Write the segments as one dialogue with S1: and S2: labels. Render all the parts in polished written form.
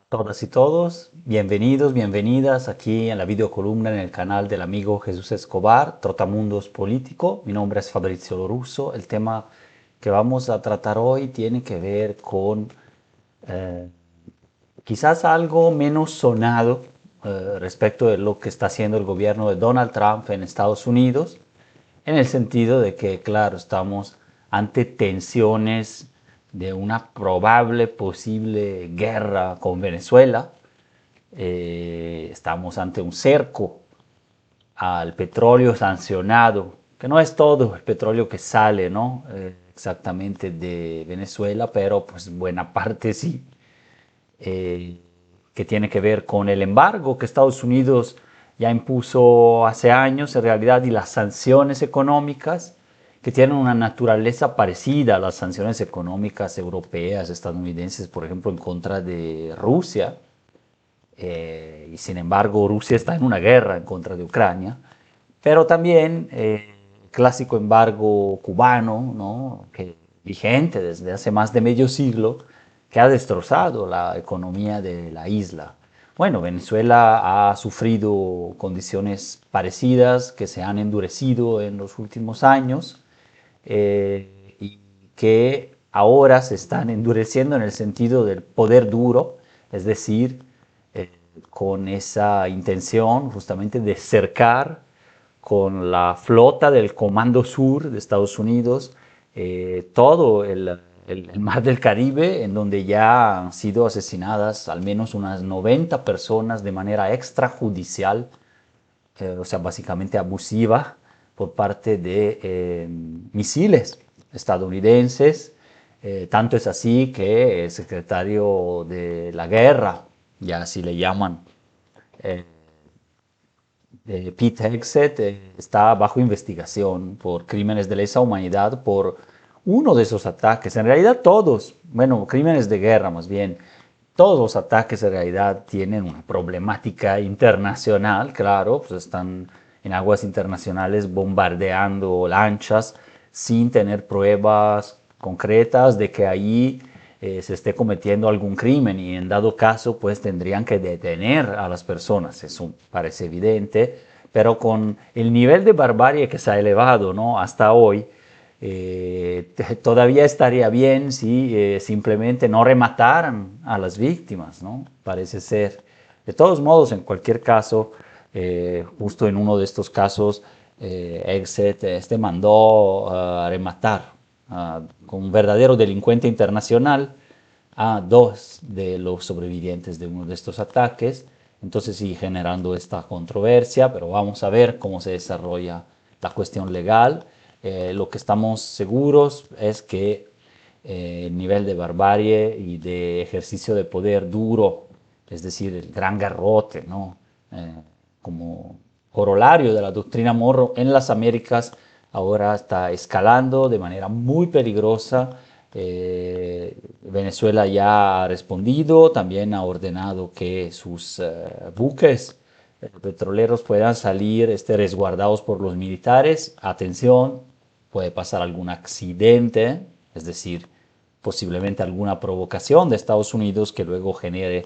S1: Todas y todos, bienvenidos, bienvenidas aquí en la videocolumna en el canal del amigo Jesús Escobar, Trotamundos Político. Mi nombre es Fabrizio Lorusso. El tema que vamos a tratar hoy tiene que ver con eh, quizás algo menos sonado respecto de lo que está haciendo el gobierno de Donald Trump en Estados Unidos, en el sentido de que, claro, estamos ante tensiones de una probable posible guerra con Venezuela. Estamos ante un cerco al petróleo sancionado, que no es todo el petróleo que sale, ¿no? Exactamente de Venezuela, pero pues buena parte sí, eh, que tiene que ver con el embargo que Estados Unidos ya impuso hace años en realidad y las sanciones económicas que tienen una naturaleza parecida a las sanciones económicas europeas, estadounidenses, por ejemplo, en contra de Rusia. Y sin embargo Rusia está en una guerra en contra de Ucrania, pero también el clásico embargo cubano, ¿no? Que vigente desde hace más de medio siglo, que ha destrozado la economía de la isla. Bueno, Venezuela ha sufrido condiciones parecidas que se han endurecido en los últimos años y que ahora se están endureciendo en el sentido del poder duro, es decir, eh, con esa intención justamente de cercar con la flota del Comando Sur de Estados Unidos todo el mar del Caribe, en donde ya han sido asesinadas al menos unas 90 personas de manera extrajudicial, o sea, básicamente abusiva, por parte de misiles estadounidenses. Tanto es así que el secretario de la guerra, ya así le llaman, eh, Pete Hegseth, está bajo investigación por crímenes de lesa humanidad por uno de esos ataques. En realidad todos, bueno, crímenes de guerra más bien, todos los ataques en realidad tienen una problemática internacional, claro, pues están en aguas internacionales bombardeando lanchas sin tener pruebas concretas de que ahí se esté cometiendo algún crimen y en dado caso pues tendrían que detener a las personas, eso parece evidente, pero con el nivel de barbarie que se ha elevado, ¿no? Hasta hoy, todavía estaría bien si simplemente no remataran a las víctimas, ¿no? Parece ser. De todos modos, en cualquier caso, justo en uno de estos casos, Exet mandó a rematar con un verdadero delincuente internacional a dos de los sobrevivientes de uno de estos ataques. Entonces sigue generando esta controversia, pero vamos a ver cómo se desarrolla la cuestión legal. Lo que estamos seguros es que el nivel de barbarie y de ejercicio de poder duro, es decir, el gran garrote, ¿no? Como corolario de la doctrina Morro en las Américas, ahora está escalando de manera muy peligrosa. Venezuela ya ha respondido, también ha ordenado que sus buques petroleros puedan salir resguardados por los militares. Atención, puede pasar algún accidente, es decir, posiblemente alguna provocación de Estados Unidos que luego genere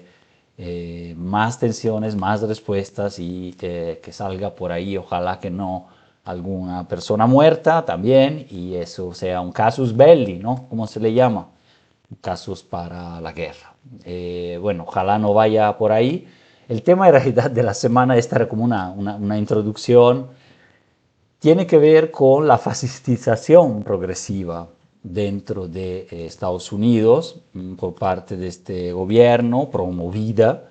S1: más tensiones, más respuestas y que salga por ahí, ojalá que no, alguna persona muerta también y eso sea un casus belli, ¿no? ¿Cómo se le llama? Casos para la guerra. Bueno, ojalá no vaya por ahí. El tema de realidad de la semana, esta era como una introducción, tiene que ver con la fascistización progresiva dentro de Estados Unidos por parte de este gobierno promovida,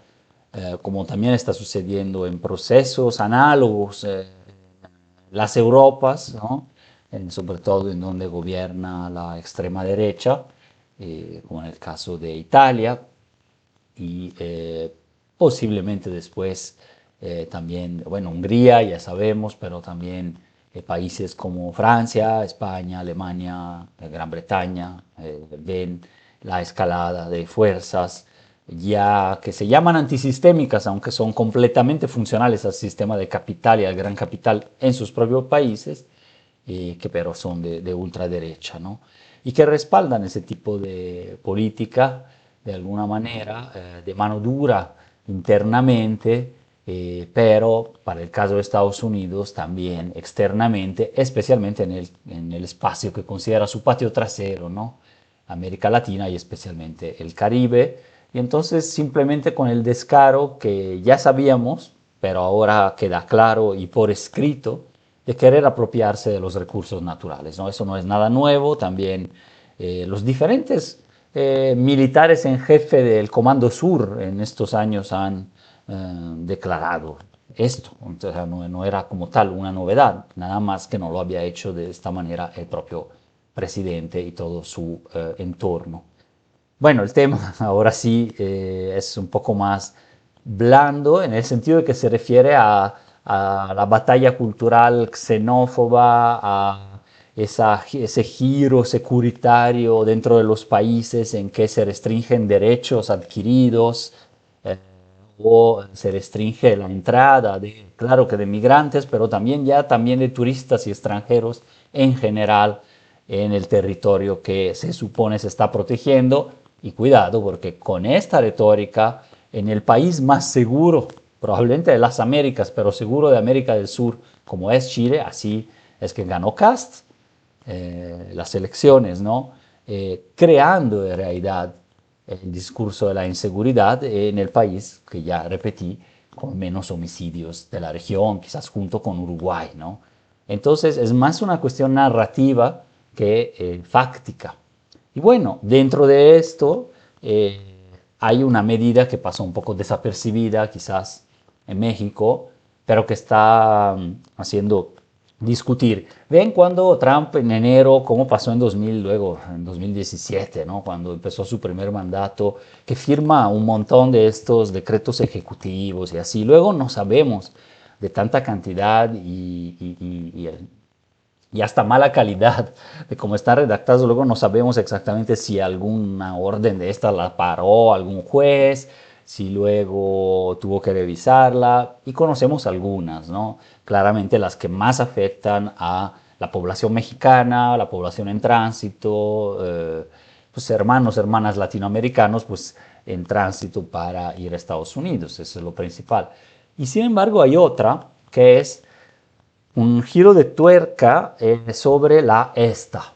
S1: como también está sucediendo en procesos análogos las Europas, ¿no? Sobre todo en donde gobierna la extrema derecha, como en el caso de Italia, y posiblemente después también, bueno, Hungría, ya sabemos, pero también países como Francia, España, Alemania, Gran Bretaña, ven la escalada de fuerzas ya que se llaman antisistémicas, aunque son completamente funcionales al sistema de capital y al gran capital en sus propios países, que pero son de ultraderecha, ¿no? Y que respaldan ese tipo de política de alguna manera, de mano dura internamente, pero para el caso de Estados Unidos también externamente, especialmente en el espacio que considera su patio trasero, ¿no? América Latina y especialmente el Caribe. Y entonces simplemente con el descaro que ya sabíamos, pero ahora queda claro y por escrito, de querer apropiarse de los recursos naturales, ¿no? Eso no es nada nuevo, también los diferentes militares en jefe del Comando Sur en estos años han declarado esto. Entonces, no era como tal una novedad, nada más que no lo había hecho de esta manera el propio presidente y todo su entorno. Bueno, el tema ahora sí es un poco más blando en el sentido de que se refiere a la batalla cultural xenófoba, a ese giro securitario dentro de los países en que se restringen derechos adquiridos, eh, o se restringe la entrada de, claro que de migrantes, pero también ya también de turistas y extranjeros en general en el territorio que se supone se está protegiendo. Y cuidado, porque con esta retórica, en el país más seguro, probablemente de las Américas, pero seguro de América del Sur, como es Chile, así es que ganó Cast las elecciones, ¿no? Creando en realidad el discurso de la inseguridad en el país, que ya repetí, con menos homicidios de la región, quizás junto con Uruguay, ¿no? Entonces es más una cuestión narrativa que fáctica. Y bueno, dentro de esto hay una medida que pasó un poco desapercibida quizás en México, pero que está haciendo discutir. Ven cuando Trump en enero, como pasó en 2000, luego en 2017, ¿no? Cuando empezó su primer mandato, que firma un montón de estos decretos ejecutivos y así. Luego no sabemos de tanta cantidad y hasta mala calidad de cómo están redactados. Luego no sabemos exactamente si alguna orden de esta la paró algún juez, si luego tuvo que revisarla, y conocemos algunas, ¿no? Claramente las que más afectan a la población mexicana, la población en tránsito, pues hermanos, hermanas latinoamericanos, pues en tránsito para ir a Estados Unidos, eso es lo principal. Y sin embargo hay otra que es un giro de tuerca sobre la ESTA.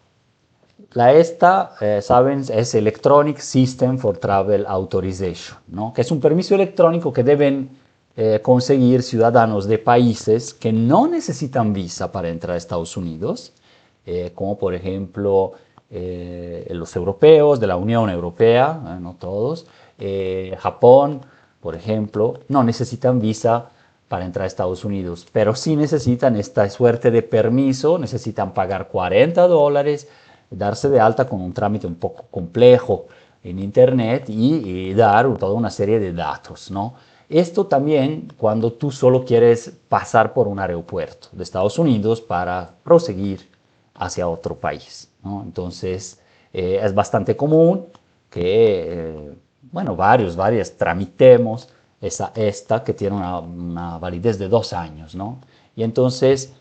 S1: La ESTA, saben, es Electronic System for Travel Authorization, ¿no? Que es un permiso electrónico que deben conseguir ciudadanos de países que no necesitan visa para entrar a Estados Unidos, como por ejemplo los europeos de la Unión Europea, no todos, Japón, por ejemplo, no necesitan visa para entrar a Estados Unidos, pero sí necesitan esta suerte de permiso, necesitan pagar $40, darse de alta con un trámite un poco complejo en Internet y dar toda una serie de datos, ¿no? Esto también cuando tú solo quieres pasar por un aeropuerto de Estados Unidos para proseguir hacia otro país, ¿no? Entonces es bastante común que, bueno, varias tramitemos esta que tiene una validez de 2 años, ¿no? Y entonces,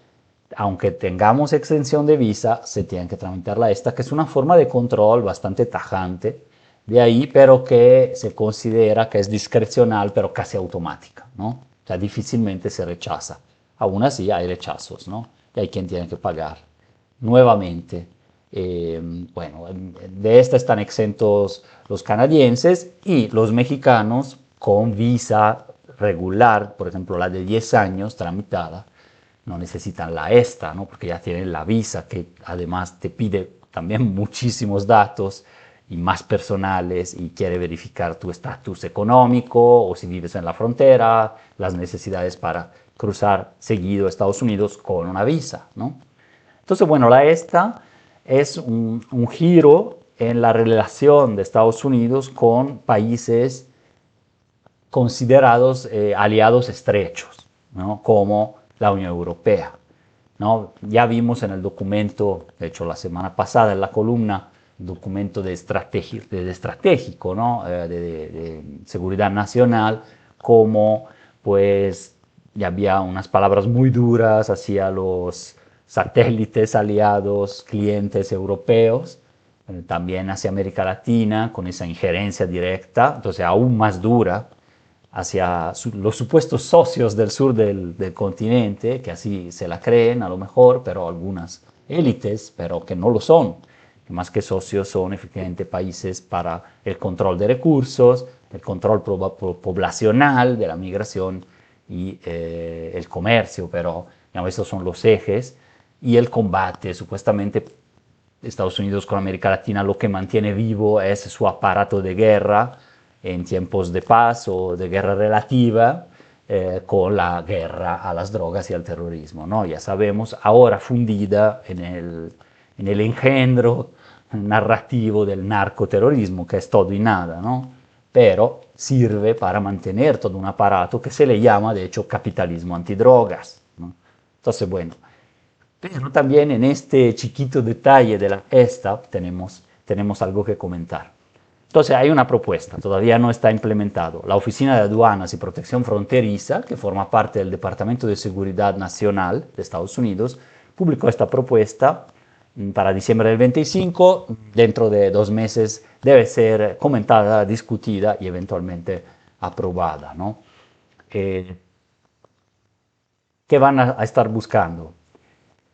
S1: aunque tengamos exención de visa, se tiene que tramitar esta, que es una forma de control bastante tajante de ahí, pero que se considera que es discrecional, pero casi automática, ¿no? O sea, difícilmente se rechaza. Aún así hay rechazos, ¿no? Y hay quien tiene que pagar nuevamente. Bueno, de esta están exentos los canadienses y los mexicanos con visa regular, por ejemplo la de 10 años tramitada, no necesitan la esta, ¿no? Porque ya tienen la visa que además te pide también muchísimos datos y más personales y quiere verificar tu estatus económico o si vives en la frontera, las necesidades para cruzar seguido a Estados Unidos con una visa, ¿no? Entonces, bueno, la esta es un giro en la relación de Estados Unidos con países considerados aliados estrechos, ¿no? Como la Unión Europea, ¿no? Ya vimos en el documento, de hecho la semana pasada en la columna, documento de estratégico, ¿no? De seguridad nacional, como pues ya había unas palabras muy duras hacia los satélites aliados, clientes europeos, también hacia América Latina, con esa injerencia directa, entonces aún más dura, hacia los supuestos socios del sur del continente, que así se la creen a lo mejor, pero algunas élites, pero que no lo son, que más que socios son efectivamente países para el control de recursos, el control poblacional de la migración y el comercio, pero digamos, estos son los ejes, y el combate, supuestamente Estados Unidos con América Latina lo que mantiene vivo es su aparato de guerra en tiempos de paz o de guerra relativa, con la guerra a las drogas y al terrorismo, ¿no? Ya sabemos, ahora fundida en el engendro narrativo del narcoterrorismo, que es todo y nada, ¿no? Pero sirve para mantener todo un aparato que se le llama, de hecho, capitalismo antidrogas, ¿no? Entonces, bueno, pero también en este chiquito detalle de la esta tenemos algo que comentar. Entonces hay una propuesta, todavía no está implementado. La Oficina de Aduanas y Protección Fronteriza, que forma parte del Departamento de Seguridad Nacional de Estados Unidos, publicó esta propuesta para diciembre del 25. Dentro de 2 meses debe ser comentada, discutida y eventualmente aprobada, ¿no? ¿Qué van a estar buscando?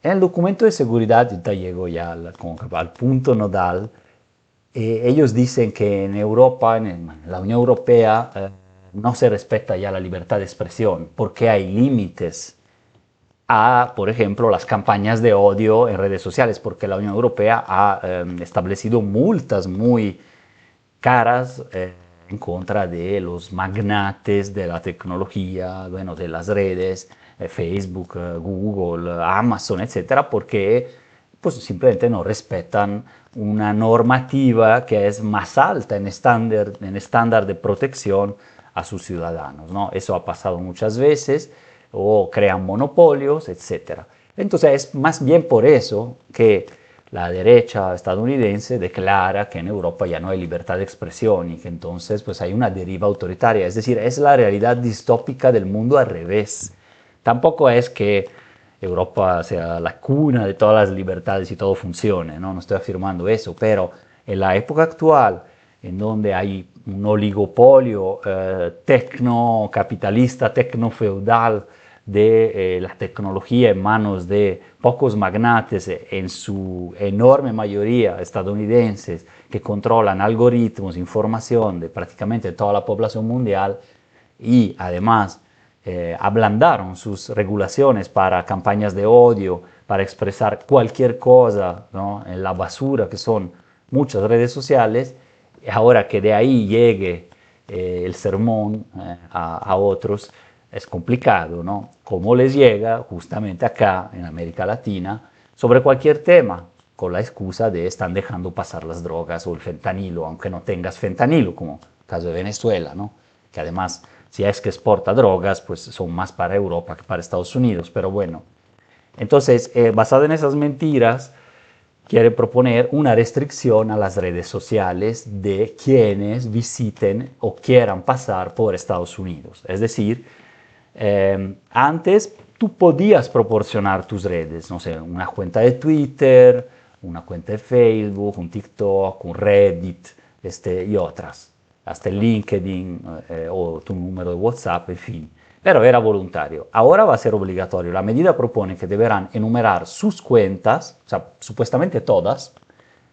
S1: En el documento de seguridad, ya llego ya al punto nodal, ellos dicen que en Europa, en la Unión Europea, no se respeta ya la libertad de expresión porque hay límites a, por ejemplo, las campañas de odio en redes sociales, porque la Unión Europea ha establecido multas muy caras en contra de los magnates de la tecnología, bueno, de las redes, Facebook, Google, Amazon, etcétera, porque pues simplemente no respetan una normativa que es más alta en estándar de protección a sus ciudadanos, ¿no? Eso ha pasado muchas veces, o crean monopolios, etcétera. Entonces es más bien por eso que la derecha estadounidense declara que en Europa ya no hay libertad de expresión y que entonces pues hay una deriva autoritaria, es decir, es la realidad distópica del mundo al revés. Tampoco es que Europa sea la cuna de todas las libertades y todo funcione, no estoy afirmando eso, pero en la época actual, en donde hay un oligopolio tecnocapitalista, tecnofeudal, de la tecnología en manos de pocos magnates, en su enorme mayoría estadounidenses, que controlan algoritmos, información de prácticamente toda la población mundial y además ablandaron sus regulaciones para campañas de odio, para expresar cualquier cosa, ¿no?, en la basura que son muchas redes sociales. Ahora que de ahí llegue el sermón a otros, es complicado, ¿no? ¿Cómo les llega justamente acá en América Latina sobre cualquier tema? Con la excusa de están dejando pasar las drogas o el fentanilo, aunque no tengas fentanilo, como el caso de Venezuela, ¿no? Que además, si es que exporta drogas, pues son más para Europa que para Estados Unidos, pero bueno. Entonces, basado en esas mentiras, quiere proponer una restricción a las redes sociales de quienes visiten o quieran pasar por Estados Unidos. Es decir, antes tú podías proporcionar tus redes, no sé, una cuenta de Twitter, una cuenta de Facebook, un TikTok, un Reddit, y otras, hasta el LinkedIn o tu número de WhatsApp, en fin. Pero era voluntario. Ahora va a ser obligatorio. La medida propone que deberán enumerar sus cuentas, o sea, supuestamente todas,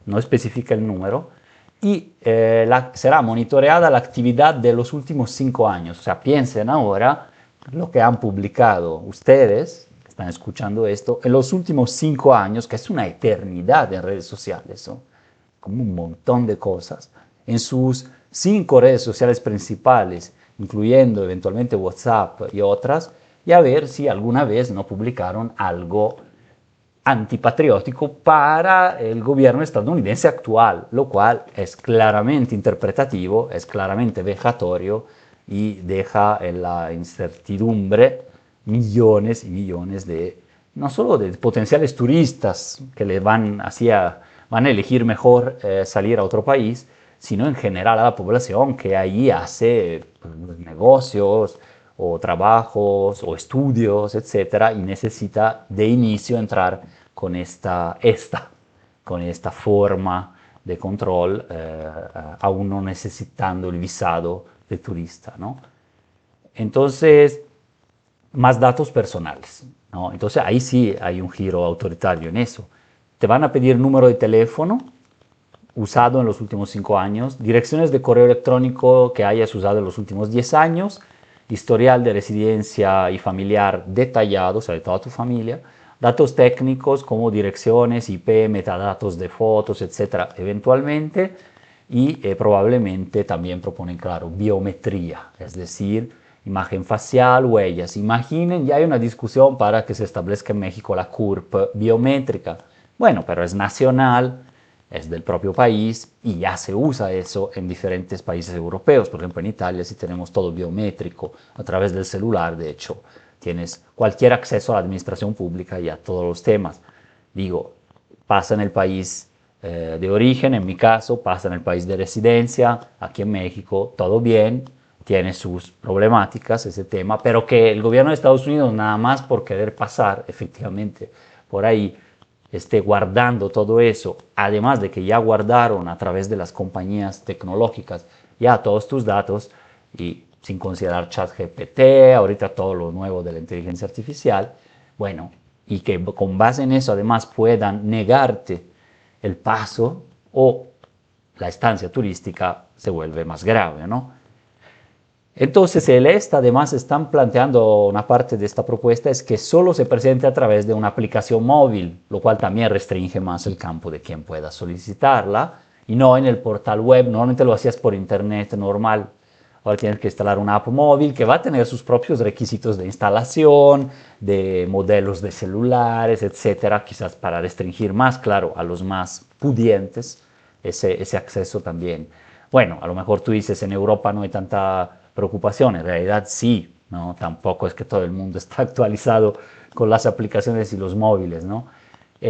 S1: no especifica el número, y será monitoreada la actividad de los últimos 5 años. O sea, piensen ahora lo que han publicado ustedes, que están escuchando esto, en los últimos 5 años, que es una eternidad en redes sociales, ¿no?, como un montón de cosas, en sus 5 redes sociales principales, incluyendo eventualmente WhatsApp y otras, y a ver si alguna vez no publicaron algo antipatriótico para el gobierno estadounidense actual, lo cual es claramente interpretativo, es claramente vejatorio y deja en la incertidumbre millones y millones de, no solo de potenciales turistas que le van van a elegir mejor salir a otro país, sino en general a la población que ahí hace pues, negocios o trabajos o estudios, etcétera, y necesita de inicio entrar con esta forma de control, aún no necesitando el visado de turista, ¿no? Entonces, más datos personales, ¿no? Entonces ahí sí hay un giro autoritario en eso. Te van a pedir número de teléfono usado en los últimos 5 años, direcciones de correo electrónico que hayas usado en los últimos 10 años, historial de residencia y familiar detallado, o sea, de toda tu familia, datos técnicos como direcciones, IP, metadatos de fotos, etcétera, eventualmente, y probablemente también proponen, claro, biometría, es decir, imagen facial, huellas. Imaginen, ya hay una discusión para que se establezca en México la CURP biométrica. Bueno, pero es nacional, es del propio país y ya se usa eso en diferentes países europeos. Por ejemplo, en Italia sí tenemos todo biométrico a través del celular, de hecho, tienes cualquier acceso a la administración pública y a todos los temas. Digo, pasa en el país de origen, en mi caso, pasa en el país de residencia, aquí en México, todo bien, tiene sus problemáticas ese tema, pero que el gobierno de Estados Unidos, nada más por querer pasar efectivamente por ahí, esté guardando todo eso, además de que ya guardaron a través de las compañías tecnológicas ya todos tus datos y sin considerar ChatGPT, ahorita todo lo nuevo de la inteligencia artificial, bueno, y que con base en eso además puedan negarte el paso o la estancia turística se vuelve más grave, ¿no? Entonces, el EST además están planteando una parte de esta propuesta es que solo se presente a través de una aplicación móvil, lo cual también restringe más el campo de quien pueda solicitarla y no en el portal web. Normalmente lo hacías por internet normal. Ahora tienes que instalar una app móvil que va a tener sus propios requisitos de instalación, de modelos de celulares, etcétera, quizás para restringir más, claro, a los más pudientes ese acceso también. Bueno, a lo mejor tú dices en Europa no hay tanta preocupación, en realidad sí, ¿no? Tampoco es que todo el mundo está actualizado con las aplicaciones y los móviles, ¿no?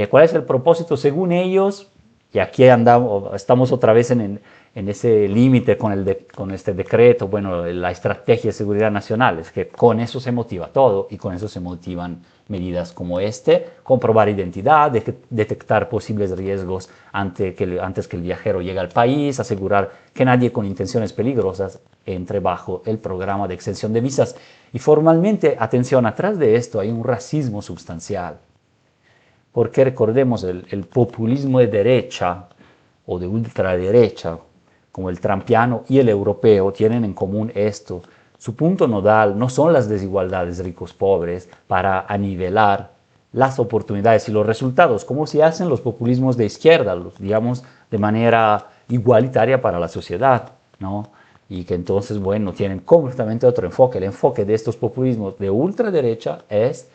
S1: ¿Cuál es el propósito? Según ellos, y aquí andamos, estamos otra vez en ese límite con este decreto, bueno, la estrategia de seguridad nacional, es que con eso se motiva todo y con eso se motivan medidas como comprobar identidad, detectar posibles riesgos antes que el viajero llegue al país, asegurar que nadie con intenciones peligrosas entre bajo el programa de exención de visas. Y formalmente, atención, atrás de esto hay un racismo sustancial, porque recordemos el populismo de derecha o de ultraderecha, como el trampiano y el europeo, tienen en común esto. Su punto nodal no son las desigualdades ricos-pobres para anivelar las oportunidades y los resultados, como se hacen los populismos de izquierda, digamos, de manera igualitaria para la sociedad, ¿no? Y que entonces, bueno, tienen completamente otro enfoque. El enfoque de estos populismos de ultraderecha es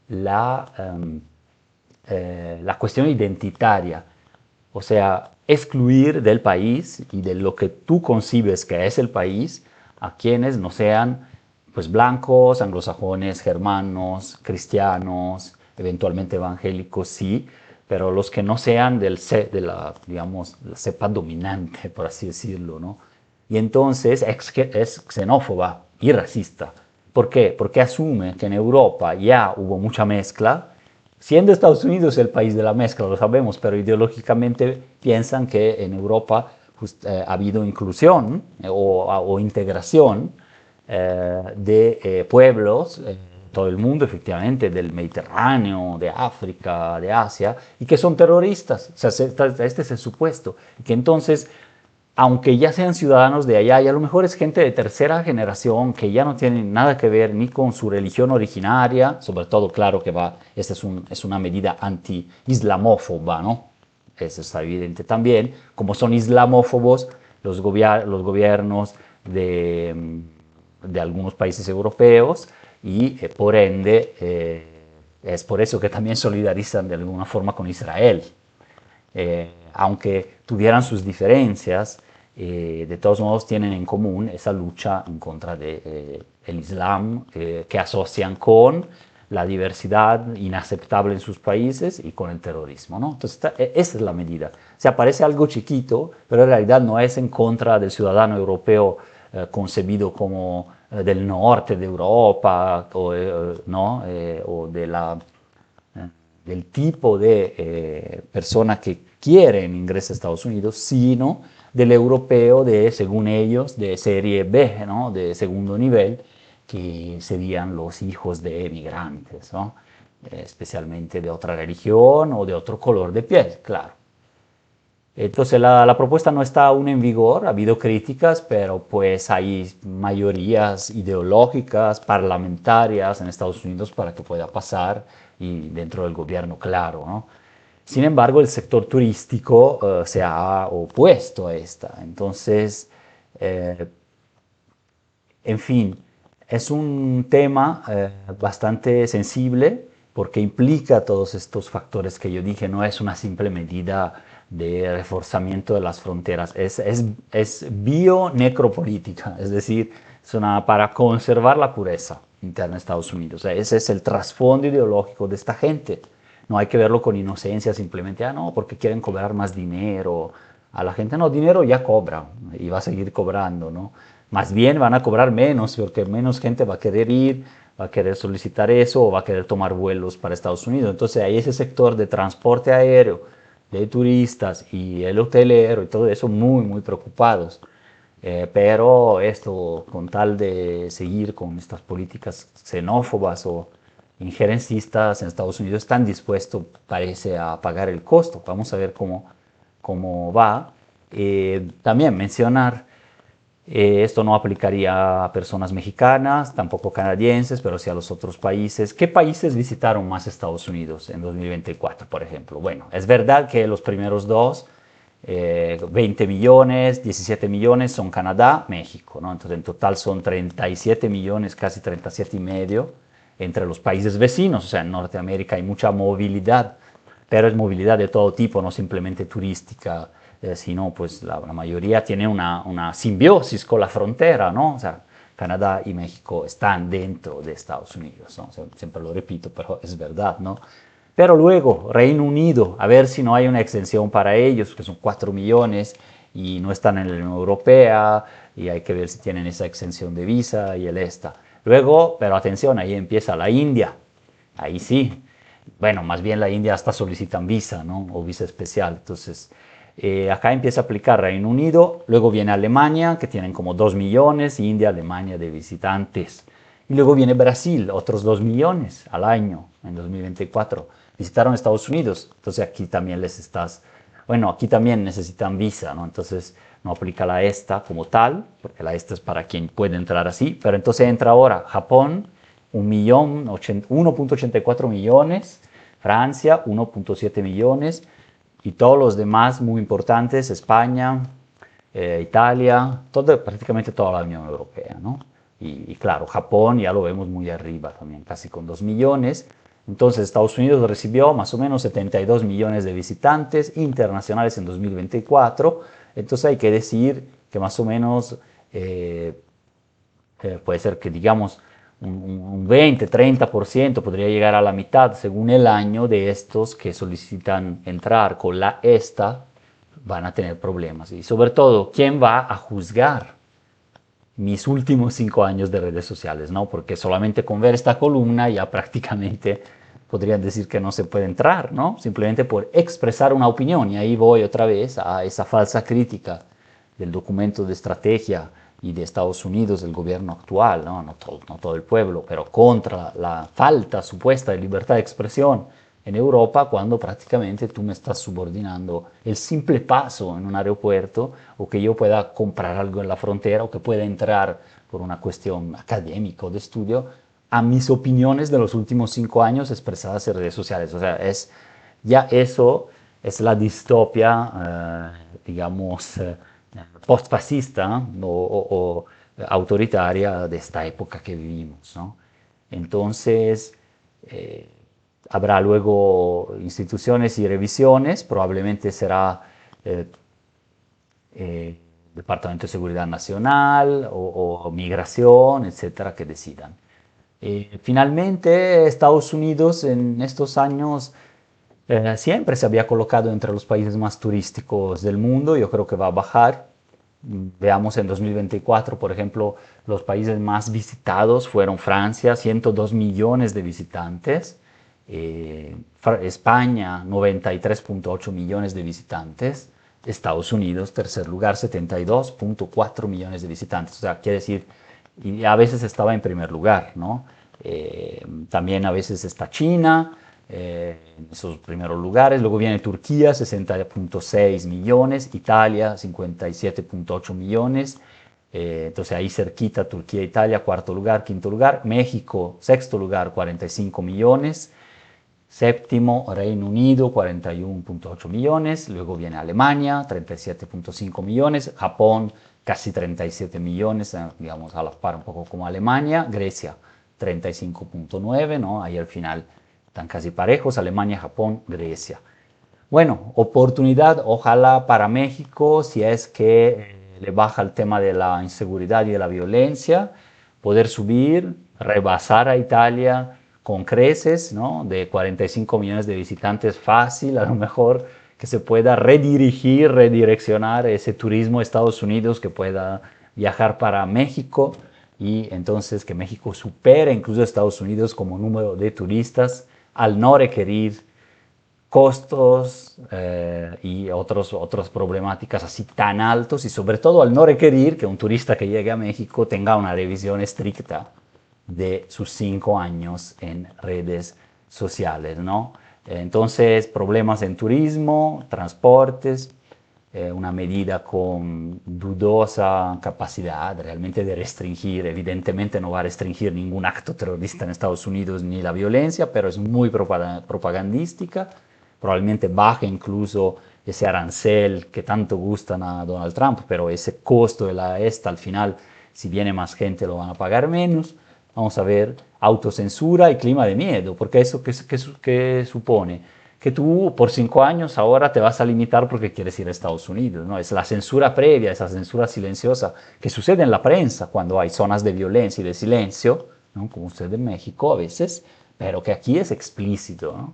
S1: la cuestión identitaria, o sea, excluir del país y de lo que tú concibes que es el país a quienes no sean pues blancos, anglosajones, germanos, cristianos, eventualmente evangélicos, sí, pero los que no sean de la, digamos, la cepa dominante, por así decirlo, ¿no? Y entonces es xenófoba y racista. ¿Por qué? Porque asume que en Europa ya hubo mucha mezcla, siendo Estados Unidos el país de la mezcla, lo sabemos, pero ideológicamente piensan que en Europa ha habido inclusión o integración de pueblos, todo el mundo efectivamente, del Mediterráneo, de África, de Asia, y que son terroristas. O sea, este es el supuesto. Y que entonces, aunque ya sean ciudadanos de allá, y a lo mejor es gente de tercera generación que ya no tienen nada que ver ni con su religión originaria, sobre todo, claro que esta es una medida anti-islamófoba, ¿no? Eso está evidente también. Como son islamófobos los gobiernos de algunos países europeos y por ende es por eso que también solidarizan de alguna forma con Israel. Aunque tuvieran sus diferencias, de todos modos tienen en común esa lucha en contra del Islam que asocian con la diversidad inaceptable en sus países y con el terrorismo, ¿no? Entonces, esa es la medida. Se aparece algo chiquito, pero en realidad no es en contra del ciudadano europeo concebido como del norte de Europa, ¿no? O de del tipo de persona que quieren ingresar a Estados Unidos, sino del europeo de, según ellos, de serie B, ¿no? De segundo nivel, que serían los hijos de emigrantes, ¿no? Especialmente de otra religión o de otro color de piel, claro. Entonces la propuesta no está aún en vigor, ha habido críticas, pero pues hay mayorías ideológicas, parlamentarias en Estados Unidos para que pueda pasar y dentro del gobierno, claro, ¿no? Sin embargo, el sector turístico se ha opuesto a esta. Entonces, eh, en fin, es un tema bastante sensible porque implica todos estos factores que yo dije, no es una simple medida de reforzamiento de las fronteras, es bio-necropolítica, es decir, es una, para conservar la pureza interna de Estados Unidos. O sea, ese es el trasfondo ideológico de esta gente. No hay que verlo con inocencia, simplemente, ah, no, porque quieren cobrar más dinero. A la gente no, dinero ya cobra y va a seguir cobrando, ¿no? Más bien van a cobrar menos porque menos gente va a querer ir, va a querer solicitar eso o va a querer tomar vuelos para Estados Unidos. Entonces hay ese sector de transporte aéreo, de turistas y el hotelero y todo eso muy, muy preocupados. Pero esto, con tal de seguir con estas políticas xenófobas o injerencistas en Estados Unidos, están dispuestos, parece, a pagar el costo. Vamos a ver cómo va. También mencionar esto no aplicaría a personas mexicanas, tampoco canadienses, pero sí a los otros países. ¿Qué países visitaron más Estados Unidos en 2024, por ejemplo? Bueno, es verdad que los primeros dos, 20 millones, 17 millones son Canadá, México, ¿no? Entonces en total son 37 millones, casi 37 y medio entre los países vecinos. O sea, en Norteamérica hay mucha movilidad, pero es movilidad de todo tipo, no simplemente turística, sino pues la mayoría tiene una simbiosis con la frontera, ¿no? O sea, Canadá y México están dentro de Estados Unidos, ¿no? Siempre lo repito, pero es verdad, ¿no? Pero luego, Reino Unido, a ver si no hay una extensión para ellos, que son 4 millones y no están en la Unión Europea, y hay que ver si tienen esa exención de visa y el esta. Luego, pero atención, ahí empieza la India, ahí sí. Bueno, más bien la India hasta solicitan visa, ¿no? O visa especial. Entonces, acá empieza a aplicar Reino Unido, luego viene Alemania, que tienen como 2 millones, India, Alemania de visitantes. Y luego viene Brasil, otros 2 millones al año, en 2024. Visitaron Estados Unidos, entonces aquí también les estás, bueno, aquí también necesitan visa, ¿no? Entonces no aplica la ESTA como tal, porque la ESTA es para quien puede entrar así, pero entonces entra ahora Japón, 1.84 millones, Francia, 1.7 millones, y todos los demás muy importantes, España, Italia, prácticamente toda la Unión Europea, ¿no? Y claro, Japón ya lo vemos muy arriba también, casi con 2 millones. Entonces Estados Unidos recibió más o menos 72 millones de visitantes internacionales en 2024. Entonces hay que decir que más o menos puede ser que digamos un 20-30% podría llegar a la mitad según el año de estos que solicitan entrar con la ESTA van a tener problemas. Y sobre todo, ¿quién va a juzgar mis últimos 5 años de redes sociales? ¿No? Porque solamente con ver esta columna ya prácticamente podrían decir que no se puede entrar, ¿no? Simplemente por expresar una opinión. Y ahí voy otra vez a esa falsa crítica del documento de estrategia y de Estados Unidos, del gobierno actual, no todo el pueblo, pero contra la falta supuesta de libertad de expresión en Europa, cuando prácticamente tú me estás subordinando el simple paso en un aeropuerto o que yo pueda comprar algo en la frontera o que pueda entrar por una cuestión académica o de estudio a mis opiniones de los últimos 5 años expresadas en redes sociales. O sea, ya eso es la distopia, digamos, postfascista o autoritaria de esta época que vivimos, ¿no? Entonces, habrá luego instituciones y revisiones, probablemente será eh, Departamento de Seguridad Nacional o Migración, etcétera, que decidan. Finalmente, Estados Unidos en estos años siempre se había colocado entre los países más turísticos del mundo, yo creo que va a bajar. Veamos en 2024, por ejemplo, los países más visitados fueron Francia, 102 millones de visitantes, España 93.8 millones de visitantes, Estados Unidos tercer lugar 72.4 millones de visitantes, o sea, quiere decir, y a veces estaba en primer lugar, ¿no? También a veces está China, en esos primeros lugares, luego viene Turquía 60.6 millones, Italia 57.8 millones, entonces ahí cerquita Turquía, Italia, cuarto lugar, quinto lugar, México, sexto lugar, 45 millones, séptimo Reino Unido, 41.8 millones, luego viene Alemania, 37.5 millones, Japón, casi 37 millones, digamos a la par un poco como Alemania, Grecia, 35.9, ¿no? Ahí al final están casi parejos, Alemania, Japón, Grecia. Bueno, oportunidad, ojalá para México, si es que le baja el tema de la inseguridad y de la violencia, poder subir, rebasar a Italia con creces, ¿no? De 45 millones de visitantes fácil, a lo mejor que se pueda redirigir, redireccionar ese turismo a Estados Unidos, que pueda viajar para México y entonces que México supere incluso a Estados Unidos como número de turistas al no requerir costos y otras problemáticas así tan altos y sobre todo al no requerir que un turista que llegue a México tenga una revisión estricta de sus 5 años en redes sociales, ¿no? Entonces, problemas en turismo, transportes, una medida con dudosa capacidad realmente de restringir, evidentemente no va a restringir ningún acto terrorista en Estados Unidos ni la violencia, pero es muy propagandística, probablemente baje incluso ese arancel que tanto gustan a Donald Trump, pero ese costo de la esta al final, si viene más gente lo van a pagar menos. Vamos a ver autocensura y clima de miedo, porque eso que supone que tú por 5 años ahora te vas a limitar porque quieres ir a Estados Unidos, ¿no? Es la censura previa, esa censura silenciosa que sucede en la prensa cuando hay zonas de violencia y de silencio, ¿no? Como sucede en México a veces, pero que aquí es explícito, ¿no?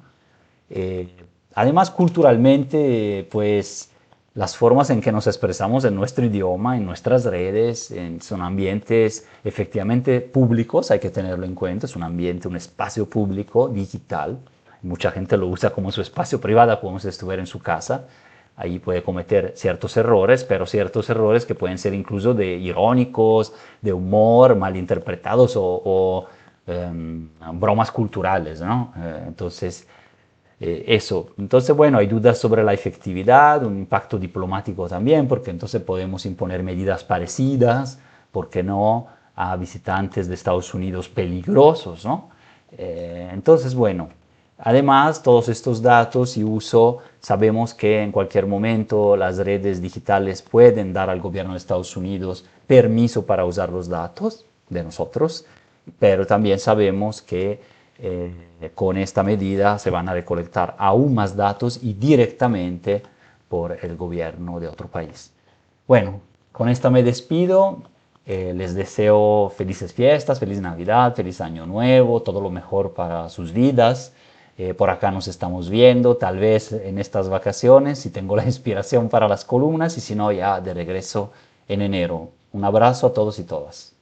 S1: Eh, Además, culturalmente, pues las formas en que nos expresamos en nuestro idioma, en nuestras redes, son ambientes efectivamente públicos, hay que tenerlo en cuenta, es un ambiente, un espacio público digital. Mucha gente lo usa como su espacio privado, como si estuviera en su casa. Ahí puede cometer ciertos errores, pero ciertos errores que pueden ser incluso de irónicos, de humor, malinterpretados bromas culturales, ¿no? Entonces, eso. Entonces, bueno, hay dudas sobre la efectividad, un impacto diplomático también, porque entonces podemos imponer medidas parecidas, ¿por qué no?, a visitantes de Estados Unidos peligrosos, ¿no? Entonces, bueno, además, todos estos datos y uso, sabemos que en cualquier momento las redes digitales pueden dar al gobierno de Estados Unidos permiso para usar los datos de nosotros, pero también sabemos que con esta medida se van a recolectar aún más datos y directamente por el gobierno de otro país. Bueno, con esta me despido. Les deseo felices fiestas, feliz Navidad, feliz Año Nuevo, todo lo mejor para sus vidas. Por acá nos estamos viendo, tal vez en estas vacaciones, si tengo la inspiración para las columnas y si no, ya de regreso en enero. Un abrazo a todos y todas.